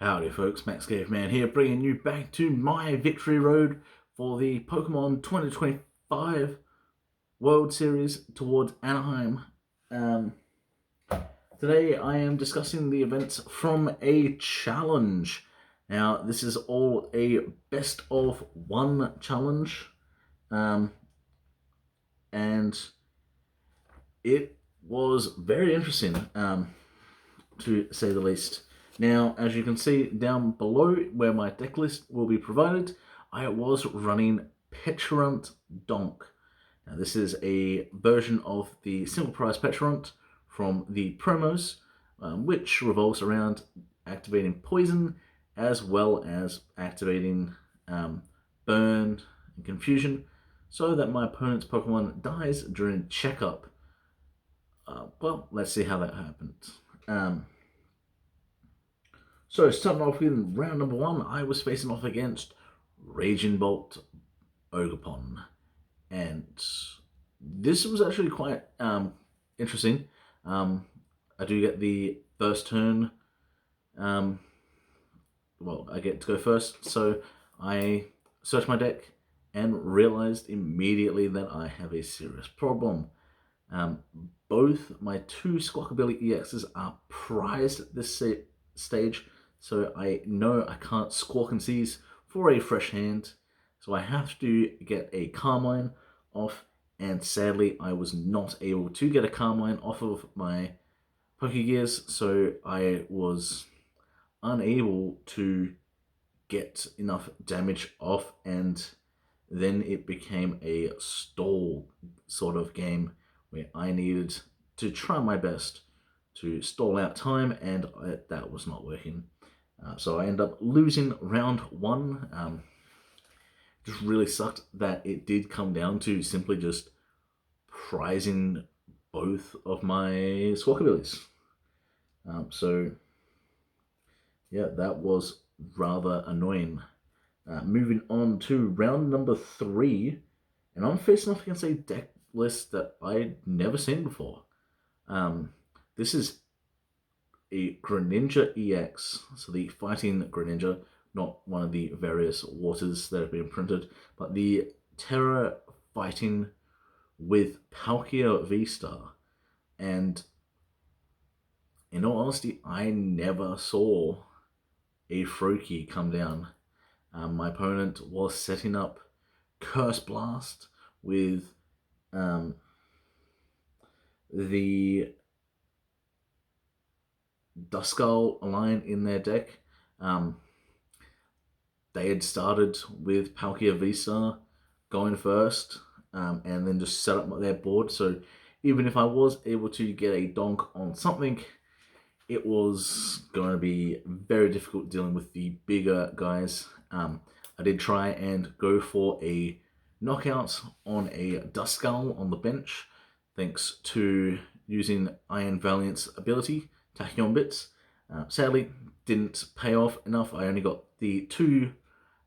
Howdy folks, Max Caveman here, bringing you back to my victory road for the Pokemon 2025 World Series towards Anaheim. Today I am discussing the events from a challenge. Now this is all a best of one challenge, and it was very interesting, to say the least. Now, as you can see down below where my deck list will be provided, I was running Pecharunt Donk. Now, this is a version of the single prize Pecharunt from the promos, which revolves around activating Poison as well as activating Burn and Confusion, so that my opponent's Pokemon dies during checkup. Well, let's see how that happens. So starting off with round number 1, I was facing off against Raging Bolt Ogerpon, and this was actually quite interesting. I do get the first turn. Well, I get to go first, so I searched my deck and realized immediately that I have a serious problem. Both my two Squawkabilly EXs are prized at this stage, so I know I can't Squawk and Seize for a fresh hand, so I have to get a Carmine off, and sadly I was not able to get a Carmine off of my Pokegears, so I was unable to get enough damage off, and then it became a stall sort of game where I needed to try my best to stall out time, and that was not working. So I ended up losing round 1. Just really sucked that it did come down to simply just prizing both of my Squawkabillies. So yeah, that was rather annoying. Moving on to round number 3, and I'm facing off against a deck list that I'd never seen before. This is a Greninja EX, so the fighting Greninja, not one of the various waters that have been printed, but the Terra fighting with Palkia V-Star. And in all honesty, I never saw a Froakie come down. My opponent was setting up Curse Blast with the Duskull line in their deck. They had started with Palkia V-Star going first, and then just set up their board. So even if I was able to get a donk on something, it was going to be very difficult dealing with the bigger guys. I did try and go for a knockout on a Duskull on the bench, thanks to using Iron Valiant's ability, Tachyon Bits. Sadly, didn't pay off enough. I only got the 2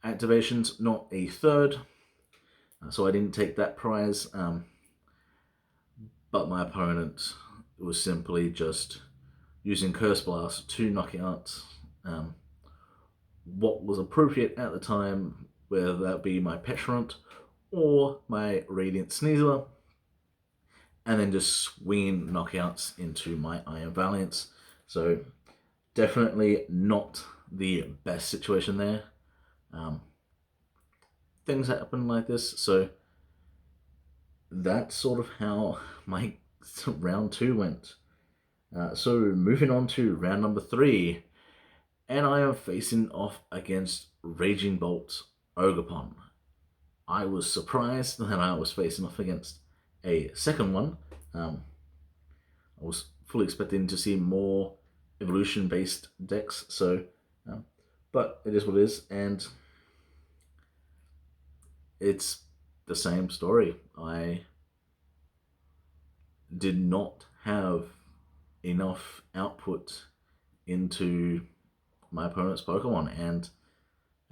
activations, not a third, so I didn't take that prize. But my opponent was simply just using Curse Blast to knock out what was appropriate at the time, whether that be my Pecharunt or my Radiant Sneasler, and then just swinging knockouts into my Iron Valiants. So definitely not the best situation there. Things happen like this, so that's sort of how my round 2 went. So moving on to round number 3, and I am facing off against Raging Bolt Ogerpon. I was surprised that I was facing off against a second one. I was fully expecting to see more evolution-based decks, so but it is what it is, and it's the same story. I did not have enough output into my opponent's Pokemon, and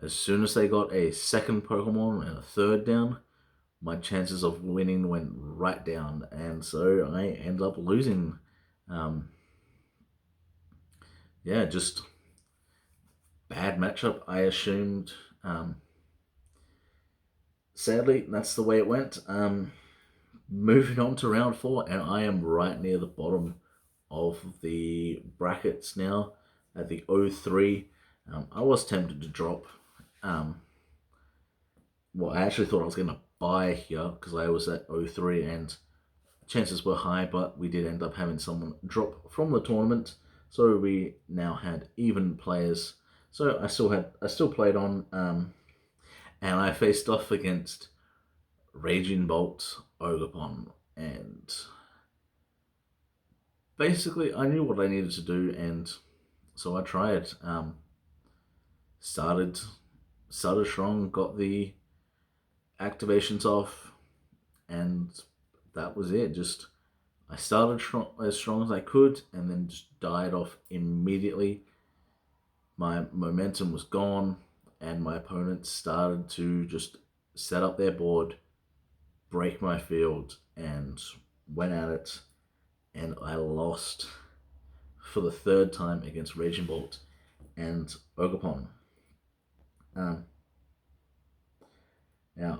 as soon as they got a second Pokemon and a third down, my chances of winning went right down, and so I ended up losing. Yeah, just bad matchup, I assumed. Sadly, that's the way it went. Moving on to round 4, and I am right near the bottom of the brackets now at the 0-3. I was tempted to drop. Well, I actually thought I was going to buy here because I was at 0-3 and chances were high, but we did end up having someone drop from the tournament, so we now had even players. So I still played on, and I faced off against Raging Bolt, Ogapon, and basically I knew what I needed to do, and so I tried. Started strong, got the activations off, and that was it. Just I started as strong as I could, and then just died off immediately. My momentum was gone, and my opponents started to just set up their board, break my field, and went at it, and I lost for the 3rd time against Raging Bolt and Ogapon. Now,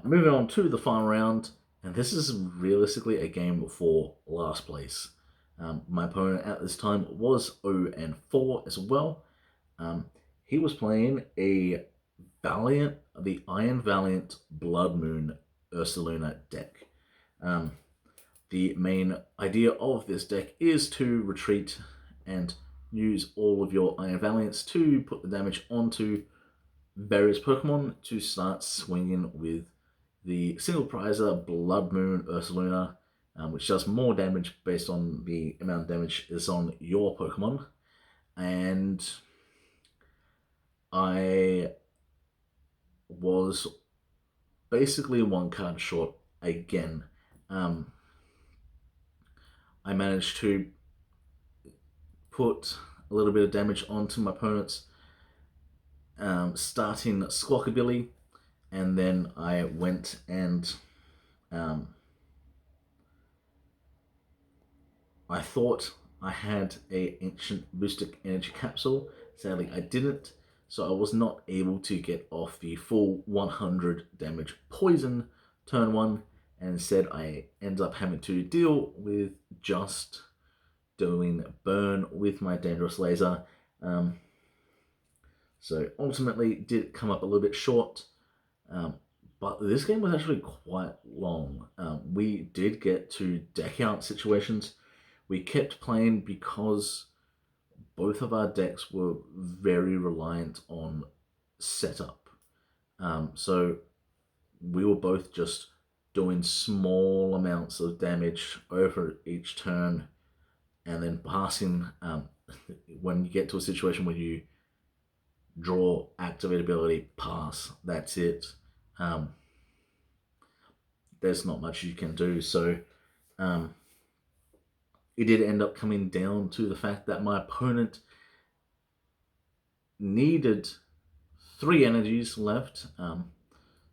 moving on to the final round, and this is realistically a game for last place. My opponent at this time was 0-4 as well. He was playing a Valiant, the Iron Valiant Blood Moon Ursaluna deck. The main idea of this deck is to retreat and use all of your Iron Valiants to put the damage onto various Pokemon to start swinging with the single prizer Blood Moon Ursaluna, which does more damage based on the amount of damage is on your Pokemon. And I was basically 1 card short again. I managed to put a little bit of damage onto my opponents, starting Squawkabilly, and then I went and I thought I had a Ancient Boosted Energy Capsule. Sadly, I didn't, so I was not able to get off the full 100 damage poison turn 1, and instead I ended up having to deal with just doing burn with my Dangerous Laser. So ultimately did come up a little bit short, but this game was actually quite long. We did get to deck out situations. We kept playing because both of our decks were very reliant on setup. So we were both just doing small amounts of damage over each turn, and then passing. When you get to a situation where you draw, activate ability, pass, that's it. There's not much you can do. So it did end up coming down to the fact that my opponent needed 3 energies left.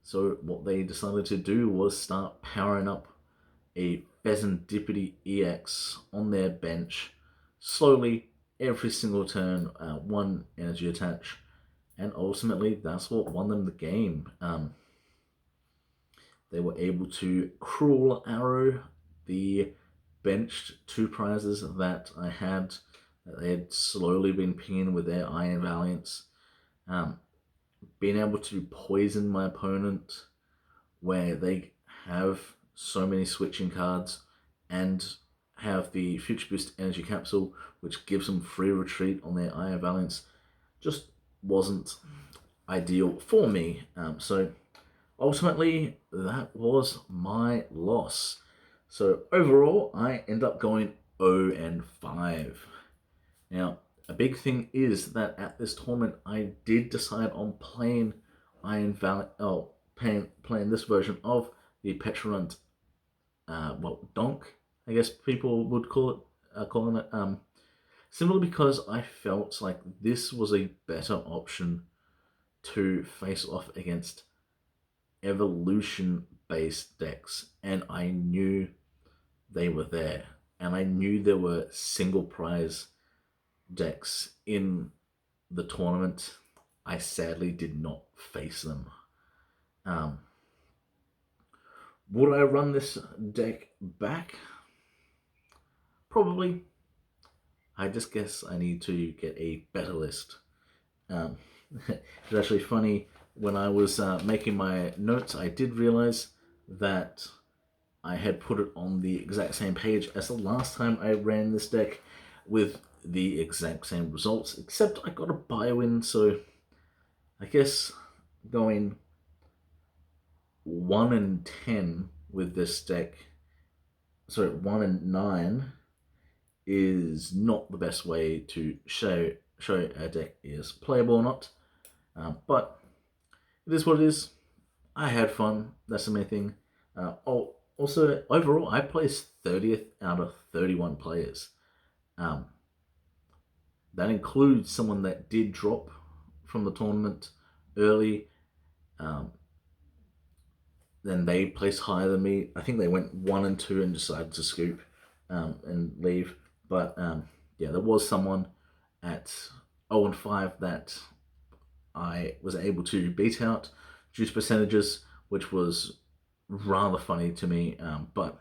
So what they decided to do was start powering up a Pheasantipity EX on their bench slowly every single turn, 1 energy attach, and ultimately that's what won them the game. They were able to Cruel Arrow the benched 2 prizes that I had, that they had slowly been pinging with their Iron Valiants. Being able to poison my opponent where they have so many switching cards and have the Future Boost Energy Capsule, which gives them free retreat on their Iron Valiants, just wasn't ideal for me. So ultimately, that was my loss. So overall, I end up going 0-5. Now, a big thing is that at this tournament, I did decide on playing Iron Valiant, playing this version of the Pecharunt, Donk, I guess people would call it, simply because I felt like this was a better option to face off against evolution-based decks, and I knew they were there, and I knew there were single prize decks in the tournament. I sadly did not face them. Would I run this deck back? Probably. I just guess I need to get a better list. It's actually funny, when I was making my notes, I did realize that I had put it on the exact same page as the last time I ran this deck with the exact same results, except I got a bio-in, so I guess going 1-10 with this deck, sorry, 1-9 is not the best way to show a deck is playable or not. But it is what it is. I had fun. That's the main thing. Also, overall, I placed 30th out of 31 players. That includes someone that did drop from the tournament early. Then they placed higher than me. I think they went 1 and 2 and decided to scoop and leave. But yeah, there was someone at 0 and 5 that I was able to beat out due to percentages, which was rather funny to me. But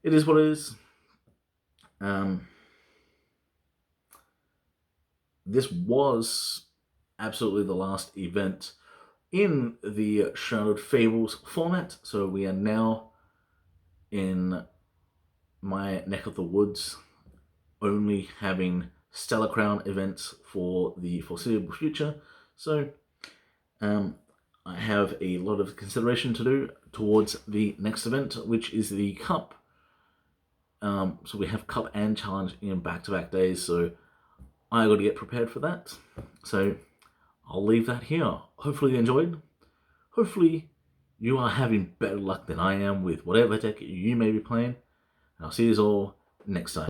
it is what it is. This was absolutely the last event in the Shrouded Fables format, so we are now in my neck of the woods only having Stellar Crown events for the foreseeable future. So I have a lot of consideration to do towards the next event, which is the Cup. So we have Cup and Challenge in back-to-back days, so I got to get prepared for that. So I'll leave that here. Hopefully you enjoyed. Hopefully you are having better luck than I am with whatever deck you may be playing. And I'll see you all next time.